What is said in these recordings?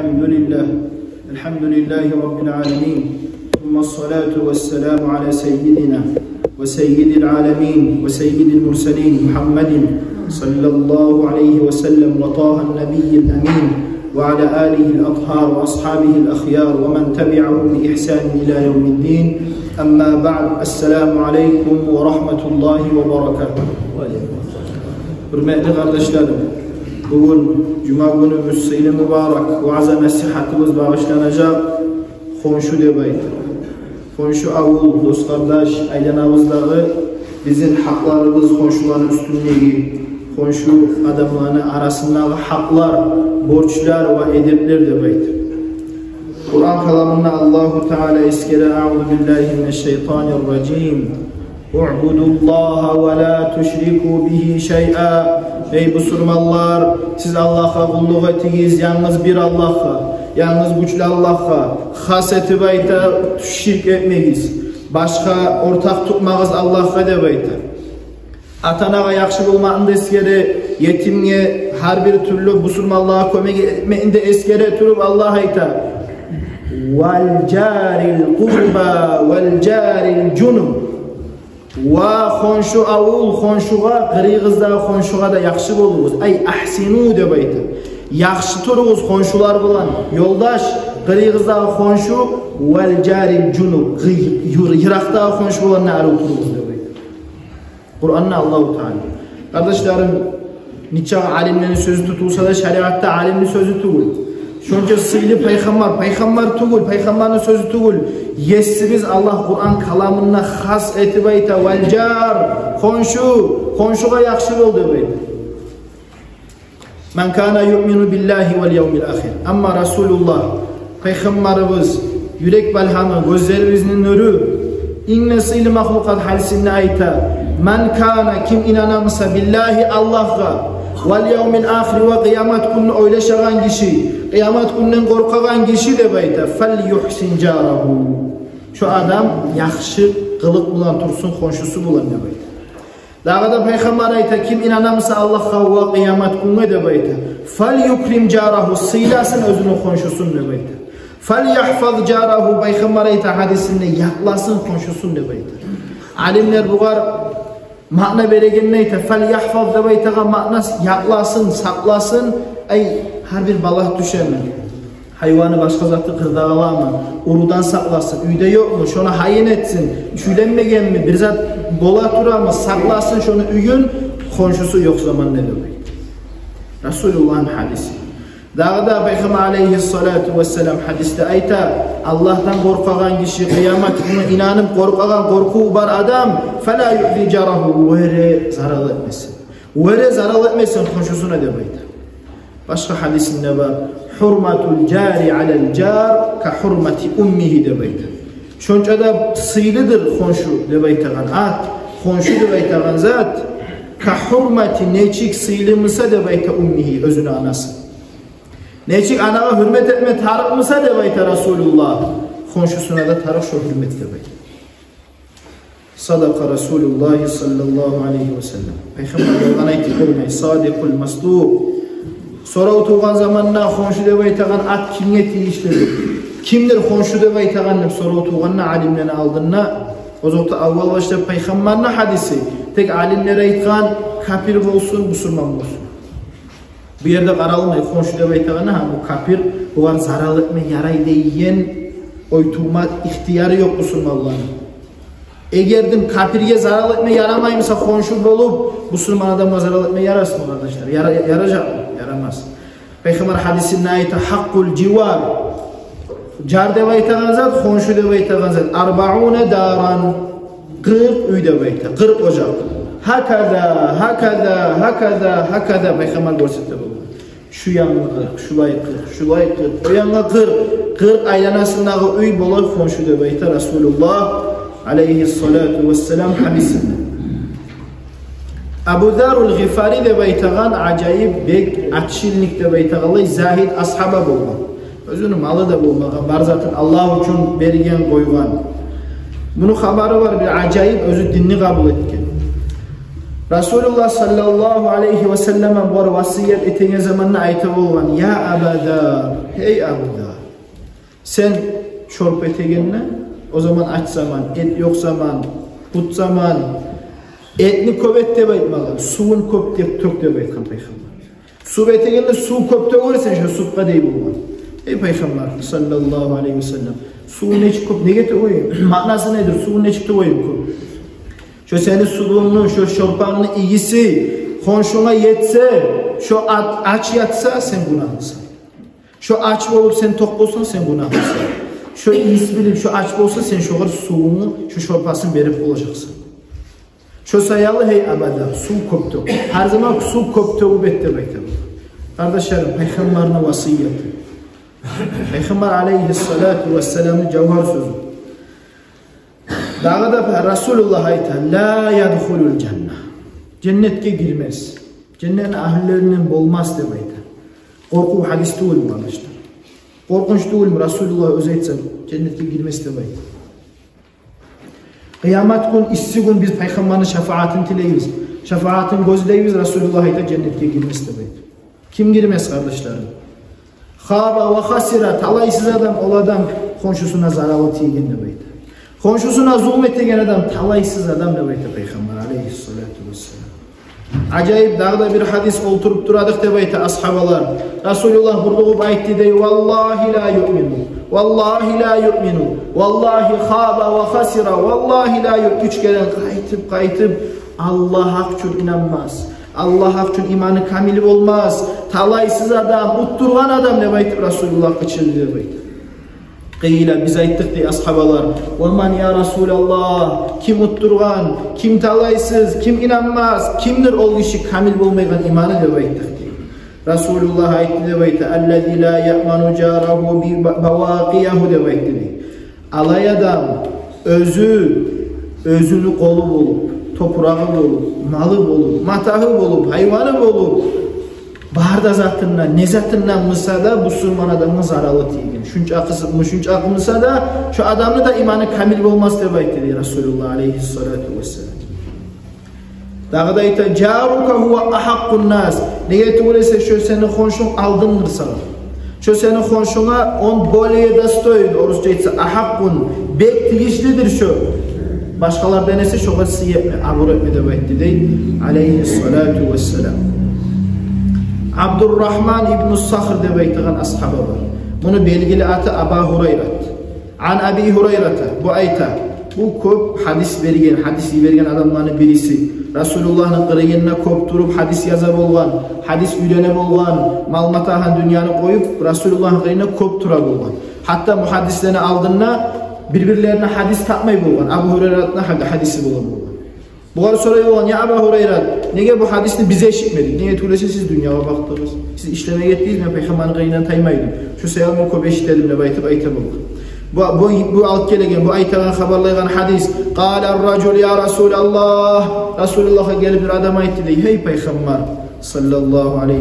الحمد لله رب العالمين ثم الصلاة والسلام على سيدنا وسيد العالمين وسيد المرسلين محمد صلى الله عليه وسلم وطه النبي الأمين وعلى آله الأطهار وأصحابه الأخيار ومن تبعهم بإحسان إلى يوم الدين أما بعد السلام عليكم ورحمة الله وبركاته. Hürmetli kardeşlerim, bugün Cuma günümüz sıhhi mübarek, vaaz nasihatımız bağışlanacak konşu debaydı. Konşu avul, dost kardeş, aylanavızdağı bizim haklarımız konşuların üstünlüğü, konşu adamlarının arasındaki haklar, borçlar ve edepler debaydı. Kur'an kalamında Allahu Teala eskere A'udhu billahi mineşşeytanirracim. U'budullaha ve la tuşriku bihi şey'a. Ey Müslümanlar, siz Allah'a kulluk etiniz, yalnız bir Allah'a, yalnız güçlü Allah'a, has etibeyte şirk etmeyiz. Başka ortak tutmağız Allah'a debeyte. Atanağa yakşı bulmağında eskere, yetimge her bir türlü Müslümanlığa kömek etmeğinde eskere türüp Allah'a ita. Vel caril kurba vel caril cunub. Va konşu avul konşuğa, qırğızda konşuğa da yaxşı bolubuz. Ay ahsinu debeydi. Yaxşı turubuz konşular bilan. Yoldaş, qırğızda konşu vel caril cunub. Yıraqda konşu bilan nari turubuz debeydi. Kur'an'da Allahu Teala. Kardeşlerim, niçe alimlerin sözü tutulsa da şeriatta alimin sözü tutul. Çünkü sıylı peygamber tutul, peygamberin sözü tutul. Yesimiz Allah Kur'an kalamına has etibeyte vel car, konşuğa yakşı ol debeydi. Men kana yu'minu billahi vel yevmil ahir. Ama Resulullah, peygamberimiz, yürek balhamı, gözlerimizin nuru, innesiyli mahlukat halisinde ayta. Men kana kim inanamsa billahi Allah'a, vel yevmil ahir ve kıyamet günü oylaşan kişi, kıyamet gününden korkagan kişi debeyte. Fel yuhsin carahu. Şu adam yaxşı kılık bulan tursun, konşusu bulan debeyte. Dağa da peygamber ayta kim inanamsa Allah'a ve kıyamet günü debeyte. Fel yukrim carahu, sıylasın özünün konşusun debeyte. Fel yahfaz carahu, peygamber ayta hadisinde yaklasın konşusun debeyte. Alimler bu var ma'na beregen neyte. Fel yahfaz debeyte ma'nas yaklasın, saklasın. Ay her bir balık düşerme. Hayvanı başka zatı kırdağalama, urudan saklasın, üyde yok mu, şunu hayin etsin, şülenmegen mi, bir zat bola tura mı, saklasın şunu üyün, konşusu yok zaman ne demek. Resulullah'ın hadisi. Dağda Peygamber aleyhissalatu vesselam hadiste ayta, Allah'tan korkagan kişi, kıyamet günü inanıp korkagan korku var adam, فَلَا يُعْلِ جَرَهُ vere zarar etmesin. Vere zarar etmesin konşusuna demeydi. Başka hadisinde var. Hurmatul cari alel car ka hurmati ummihi debeyte. Şunca da sıylıdır konşu debeytegan at. Konşu debeytegan zat ka hurmati neçik sıylımısa debeyte ummihi özünü anası. Neçik anağa hürmet etme tarıkmısa debeyte Resulullah. Konşusuna da tarık şu hürmet debeyte. Sadaka Resulullah sallallahu aleyhi ve sellem. Peygamber yoldan ayeti olmayı. Sadikul masduq. Sonra oturgan zamanla konşu debeytegan at kimye tiyişleri. Kimdir konşu debeyteganlık sonra oturganla alimlerini aldığına o zaman avval başta peygamberine hadisi tek alimlere aytgan kafir olsun, Müslüman olsun. Bu yerde qaralmay konşu debeyteganına bu kafir bular zarar etme yaray deyen oyturma ihtiyarı yok Müslümanların. Eğerdim kafirge zarar etme yaramaymışsa konşu bolup Müslüman adam'a zarar etme yarasın kardeşler. Yarayacak mı? Yaramaz. Peygamber hadisinde ayta hakkul civar. Car debeytegan zat, konşu debeytegan zat. 40 daran. 40 üy debeyte. 40 ocak. Hakada Peygamber görsetti bu. Şu yanına 40, şulay 40, şulay 40, o yanına 40. 40 aylanasındaki üy bolay konşu debeyte Resulullah aleyhissalatu vesselam hadisinde. Abu Zarul Gifari debeytegan acayip bek atşillik debeyteganlay zahid ashaba bolgan. Özünün malı da bolmagan, barzatın Allah için bergen koygan. Bunun haberi var bir acayip özü dinni kabul etken. Rasulullah sallallahu aleyhi ve sellem bu vasiyet ettiği zamanla ayta olan ya Abada, hey Abada, sen çorp etegenle o zaman aç zaman, et yok zaman, put zaman, etni köp deb aytmagan, suun köp deb tök deb aytgan Peygamber. Su etegenle su köp tögürsen şu supqa dey bolgan. Ey Peygamber sallallahu aleyhi ve sellem, suun neçik köp nege tögüyüm? Manası nedir? Suun neçik tögüyüm köp? Şu seni suluğunu, şu şorpanını iyisi, konşuna yetse, şu aç yatsa sen gunahlısın. Şu aç olup sen tok bolsan sen gunahlısın. Şu iyisi bilip şu aç bolsa sen şoğur suğunu, şu şorpasını verip olacaksın. Şu sayalı hey abada, su köp tök. Her zaman su köp tögü bette bekle. Kardeşlerim, Peygamberine vasiyeti. Peygamber aleyhissalatu vesselam'ın cevher sözü. Dağı da Resulullah ayta la yadhulul cennet. Cennetke girmez. Cennetin ahillerinden bolmaz deb ayta. Korku hadis değil mi arkadaşlar? Korkunç değil mi? Resulullah öz aytsa cennetke girmez deb ayta. Kıyamet gün, issi gün biz Peygamberin şefaatini tileyimiz. Şefaatini gözleyimiz, Resulullah ayta cennetke girmez deb ayta. Kim girmez kardeşlerim? Khaba ve hasira, talaysız adam, ol adam komşusuna zararlı tiygen deb ayta. Komşusuna zulm ettiğin adam talaysız adam deb ayta Peygamber aleyhissalatu vesselam. Acayip dağda bir hadis olturup duradık deb ayta ashabalar. Resulullah burduğup aytdı dey vallahi la yu'minu. Vallahi la yu'minu. Vallahi khaba ve hasira. Vallahi la yu'minu. Üç kere kaytıp Allah hak için inanmaz. Allah hak için imanı kamil olmaz. Talaysız adam, utturgan adam deb aytып Resulullah kıçıldı deb aytdı. Qeyla biz ayttık diye ashabalar. Oman ya Resulallah, kim utturgan, kim talaysız, kim inanmaz, kimdir ol kişi kamil olmaygan imanı deb ayttık diye. Resulullah aytdı deb aytdı. Allazi la ya'manu jarahu bi bawaqiyahu deb aytdı diye. Alay adam özünü kolu bulup, toprağı bulup, malı bulup, matahı bulup, hayvanı bulup, barda zatından, ne zatından mısa da bu Müslüman adamın zararlı tiygen. Şunca akımısa da şu adamın da imanı kamil olmaz deb aytdı diye Resulullah aleyhissalatu vesselam. Dağı da ayta jaruka huwa ahaqqun nas. Nege tuğrese şu senin konşun aldındır sana. Şu senin konşuna on boleye dastoydu. Orusça aytsa ahaqqun bek tigişlidir şu. Başkalar denese şoğa siyetme, abur etme deb aytdı diye aleyhissalatu vesselam. Abdurrahman ibn Sakhr deb aytgan ashaba var. Bunu belgili atı Aba Hurayrat. An Abi Hurayrat'a bu ayta. Bu köp hadis vergen adamların birisi. Resulullah'ın kırığına köp durup hadis yazar olgan, hadis üylene olgan, malmatahan dünyanı koyup Resulullah'ın kırığına köp tura olgan. Hatta bu hadislerini aldığında birbirlerine hadis tapmayı bulgan. Abu Hurayrat'ın hadisi bulan. Buğar soruyor olan ya Abu Hurayrat, nege bu hadisini bize eşitmedik? Nege tuğlesi siz dünyaya baktınız? Siz işlemeye gittiğiniz mi? Peygamberin kıyından taymaydım. Şu sayalımı köp eşitledim ne baytıp ayta bulgan. Bu alt gelegen, bu aytadan haberlaygan hadis. Qâler racul ya Resulallah. Resulullah'a gelip bir adam aytti dey. Hey Peygamber sallallahu aleyhi.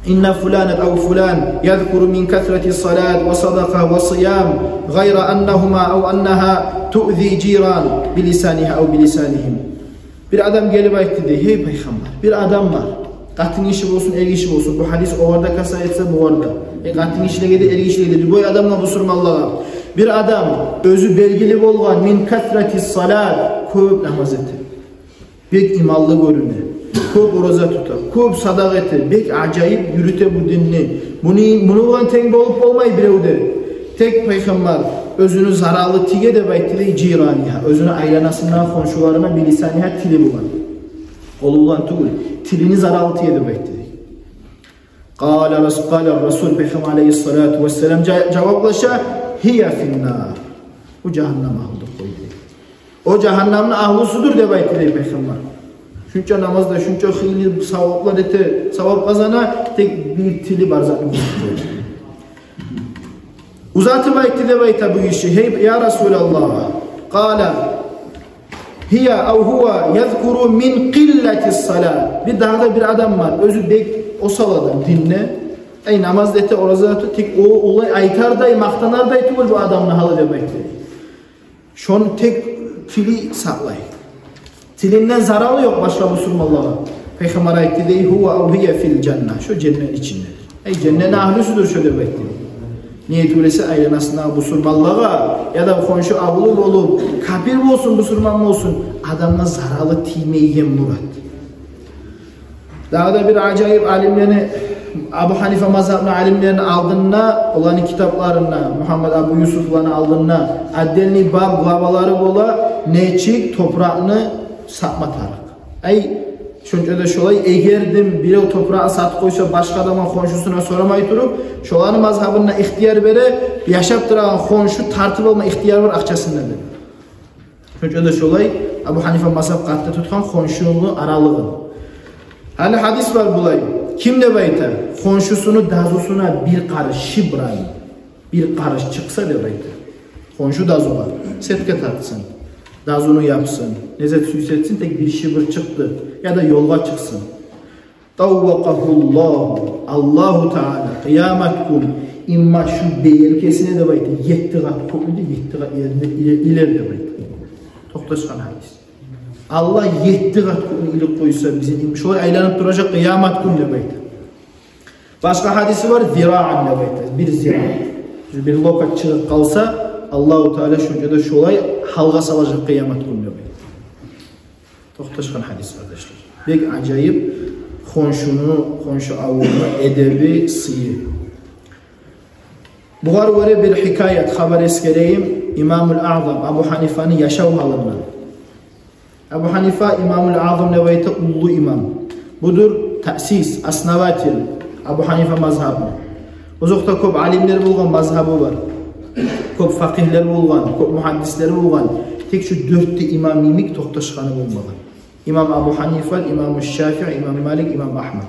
İnne fulanet ev fulan yadkuru min kathreti salat ve sadaka ve siyam gayra ennehuma ev enneha tu'zi ciran bilisaniha ev bilisanihim. Bir adam gelip aytti dey. Hey Peygamber, bir adam var. Katın işi olsun, el işi olsun. Bu hadis o orada kasa etse bu orada. Katın işine gelir, el işine gelir. Bu adamla bu surmallağa. Bir adam özü belgili bolgan min kathreti salat köp namaz etti. Bek imallı görünür. Köp roza tutar. Köp sadak etti. Bek acayip yürüte bu dinini. Bunu olan tek bolup olmayı birevdir. Tek Peygamber özünü zararlı tige de baytili ciraniha. Özünü aylanasından komşularına bilisaniha tili bulan. Olulan tuğul. Tilini zararlı tige de baytili. Kâle Resul Peygamber aleyhissalatu vesselam cevaplaşa hiye finnar. O cehennem ahlıdır koydu. O cehennemin ahlusudur de baytili Peygamber. Şunca namazda, şunca hıyli savaplar ete, savap kazana tek bir tili barzaklı koydu. Uzatı baytili de bayta bu işi. Hey ya Resulallah. Kâle hiye ev huve yezkuru min qilletis salat. Bir dağda bir adam var. Özü bek o saladan dinle. Ey namaz dete orazatı tek o olay aytarday, maqtanarday tugul bu adamın halı de baytili. Şonu tek tili saklay. Tilinden zararı yok başka Müslümanlara. Peygamber ayeti dey huve avhiye fil cennet. Şu cennet içinde. Cennetin ahlüsüdür şöyle bekliyor. Niyet öylese aylanasına Müslümanlara ya da konşu avlu olup kafir olsun Müslüman olsun adamla zararlı timeyen murat. Daha da bir acayip alimlerini Abu Hanife mazhabının alimlerini aldığında olan kitaplarına Muhammed Abu Yusuf'ların aldığında addenli bab glavaları bola neçik toprağını satmatarık. Şunca da şolay eğerdim biri o toprağı sat koysa başka adamın konşusuna soramay durup şolanın mazhabına ihtiyar vere yaşap duran konşu tartıb alma ihtiyar var akçasında dedi. Şunca da şolay Abu Hanife mazhab katta tutkan konşuluğu aralığın. Hani hadis var bulay. Kim de bayta? Konşusunu dazusuna bir karış şibray, bir karış çıksa de bayta. Konşu dazu var. Setke tartsın. Dazunu yapsın. Nezet süysetsin tek bir şibir çıktı. Ya da yolga çıksın. Tavvakahullah. Allahu Teala. Kıyamet kum. İmma şu beyelkesine de bayta. 7 kat kopuydu. 7 kat ileride bayta. Toktaşkan hadis. Allah 7 kat ilik koysa bizim şöyle aylanıp duracak kıyamet günü bayta. Başka hadisi var zira'an bayta. Bir zira. Bir lokat çıkıp kalsa Allahu Teala şunca da şolay halga salacak kıyamet günü bayta. Toktaşkan hadis kardeşler. Bek acayip konşu avunu edebi sıyı. Buğar göre bir hikayet haber eskereyim. İmamul A'zam Abu Hanifa'nın yaşav halından. Abu Hanifa İmamul Azam nevayete ullu imam. Budur ta'sis, asnavatil Abu Hanifa mazhabı. Uzakta köp alimler bulgan mazhabı var. Köp fakihler bulgan, köp muhaddisler bulgan. Tek şu 4 imam imik toktaşkanı bulmagan. İmam Abu Hanifa, İmam Şafii, İmam Malik, İmam Ahmed.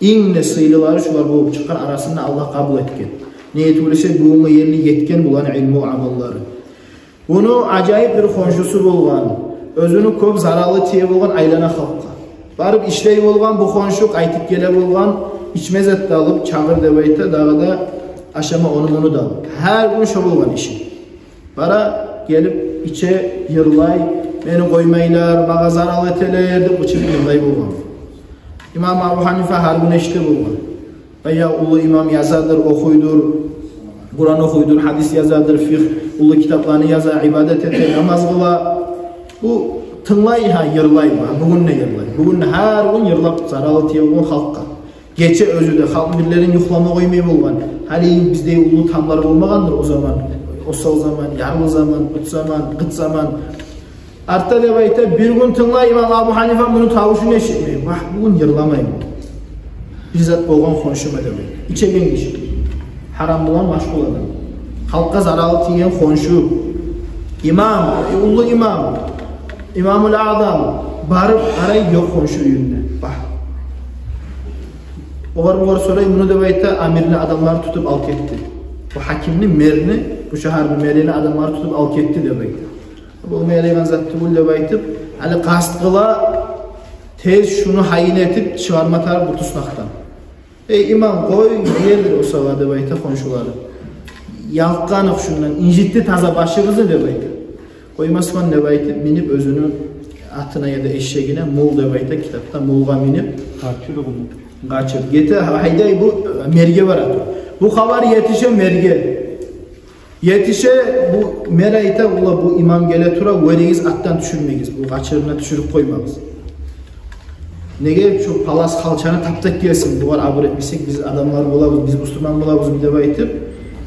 İnne sıylıları şular bulup çıkan arasında Allah kabul etken. Niyet öylese buğuma yerli yetken bulan ilmu amalları. Bunu acayip bir konşusu bulgan. Özünü köp zararlı tiye bulgan aylana halkka. Barıp işley bulgan bu konşuk aytıp gele bulgan içmezet de alıp çağır debayta dağda aşama onu da alıp. Her gün şu bulgan işi. Bara gelip içe yırlay, beni koymaylar, bağa zararlı etelerdi, bu çift yırlay bulgan. İmam Abu Hanife her gün eşte bulgan. Veya ulu imam yazadır, okuydur, Kur'an okuydur, hadis yazadır, fiqh, ulu kitaplarını yazar, ibadet eder, namaz kıla. Bu tınlay ha yırlay mı? Bugün ne yırlay? Bugün her gün yırlap zararlı tiye bulgan halkka. Geçe özü de halk birlerin yuhlama koymayı bulgan. Hali bizde ulu tamlar olmagandır o zaman. Osal zaman, yarlı zaman, ut zaman, gıt zaman. Artta debayta bir gün tınlay İmam Abu Hanife bunu tavuşunu eşitmeyin. Bak bugün yırlamayın. Bizzat bolgan konuşuma demeyin. İçegen kişi. Haram bulan maşgul adam. Halkka zararlı tiyen konuşu. İmam, ulu imam. İmamul Azam barıp arayı yok konuşu yönüne. Bak. Ovar sorayım bunu debayta amirini adamlar tutup alk etti. Bu hakiminin merini, bu şehrin merini adamlar tutup alk etti debayta. Bu meyleyen zattı bu debayta. Ali kastkıla tez şunu hayin etip çıkarmatar bu tusnaktan. Ey imam koy yerdir o sava debayta konuşuları. Yalkanık şundan incitti taza başımızı debayta. Koymasman debayta minip özünü atına ya da eşeğine mul debayta kitapta mulga minip kaçır. Gete hayday bu merge var atı. Bu haber yetişe merge. Yetişe bu merayta ula bu imam gele tura veriyiz attan düşürmeyiz. Bu kaçırına düşürüp koymamız. Nege şu palas halçanı taptak gelsin. Bu var abur etmişsek biz adamlar bulabız, biz Müslüman bulabız bir debaytır.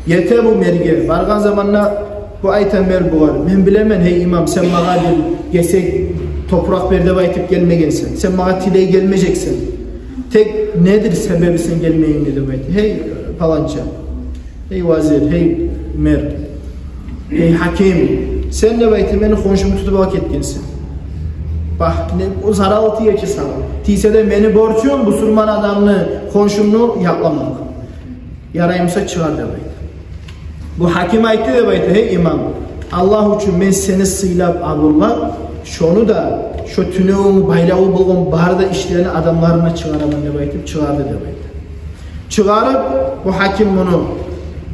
Yete bu merge. Bargan zamanla bu ayten mer bu var. Men bilemen hey imam sen bana bir gesek toprak berde baytıp gelmegensen. Sen bana tileye gelmeyeceksin. Tek nedir sebebi sen gelmeyin dedi baytı. Hey palanca. Hey vazir, hey mer. Hey hakim. Sen de baytı beni konuşumu tutup hak etkensin. Bak o zararlı tiye ki sana. Tiyse de beni borçum bu Müslüman adamını konuşumunu yaklamak. Yarayımsa çıkar de baytı. Bu hakim aytti de baytı. Hey imam. Allah için ben seni sıylap alırlar. Şunu da şu tünevimi baylağı bulgun barda işlerini adamlarına çıkaramam de baytı. Çıkardı de baytı. Çıkarıp bu hakim bunu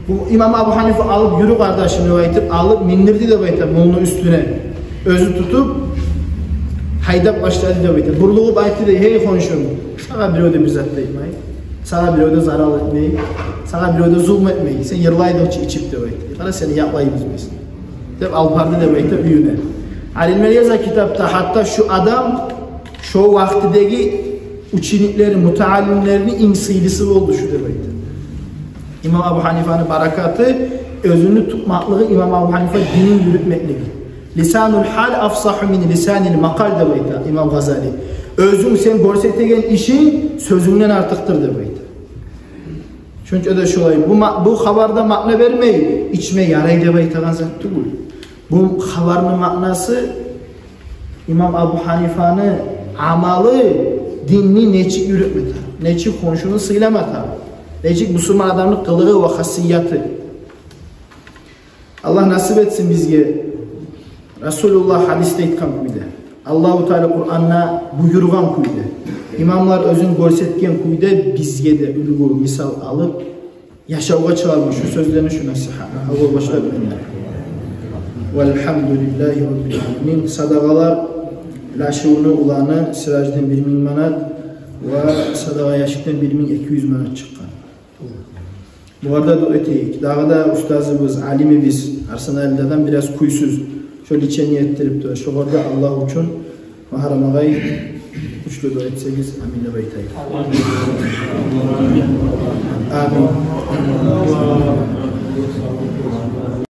bu İmam Abu Hanife alıp yürü kardeşini baytı. Alıp mindirdi de baytı. Bunun üstüne özü tutup haydap başladı deb aytadi. Burluğup aytdi, "Hey konşum, sana birovda bir zat deymay, sana birovda zarar etmey, sana birovda zulm etmey, sen yırlaydı içip deb aytdi. Qara seni yapmayız biz." deb alpardı deb aytdi uyuna. Alimler yazar kitapta, hatta şu adam şu vaqtidagi uchinikleri, mutaallimlerini insilisi oldu şu deb aytdi. İmam Abu Hanifa'nın barakatı, özünü tutmaklığı İmam Abu Hanifa dinin yürütmekliği. Lisanul hal afsahu min lisanil makal deb aytdi İmam Gazali. Özün sen görsetegen işin sözünden artıktır deb aytdi. Çünkü de şolay, bu habarda makna vermey, içme yaray deb aytgan zat tugul. Bu habarın maknası İmam Abu Hanifa'nın amalı dinni neçik yürütmedi, neçik konuşunu sıylamata, neçik Müslüman adamın kılığı ve hasiyatı. Allah nasip etsin bizge. Resulullah hadiste aytgan kuyda, Allahu Teala Kur'an'na buyurgan kuyda, imamlar özün görsetken kuyda bizge de ulgu misal alıp yaşauga çıkarmış şu sözlerini şu nasihat. Allah başka bilmem. Velhamdülillahi Rabbil Alemin. Sadaqalar laşığını ulanı Siraj'dan 1000 manat ve sadaqa yaşıktan 1200 manat çıkan. Bu arada da öteyik. Dağda ustazımız, alimimiz Arsenal'dan biraz kuysuz. Şöyle içe niyettirip de şu orada Allah için maharamagay üçlü dua etseniz aminle baytayım. Amin.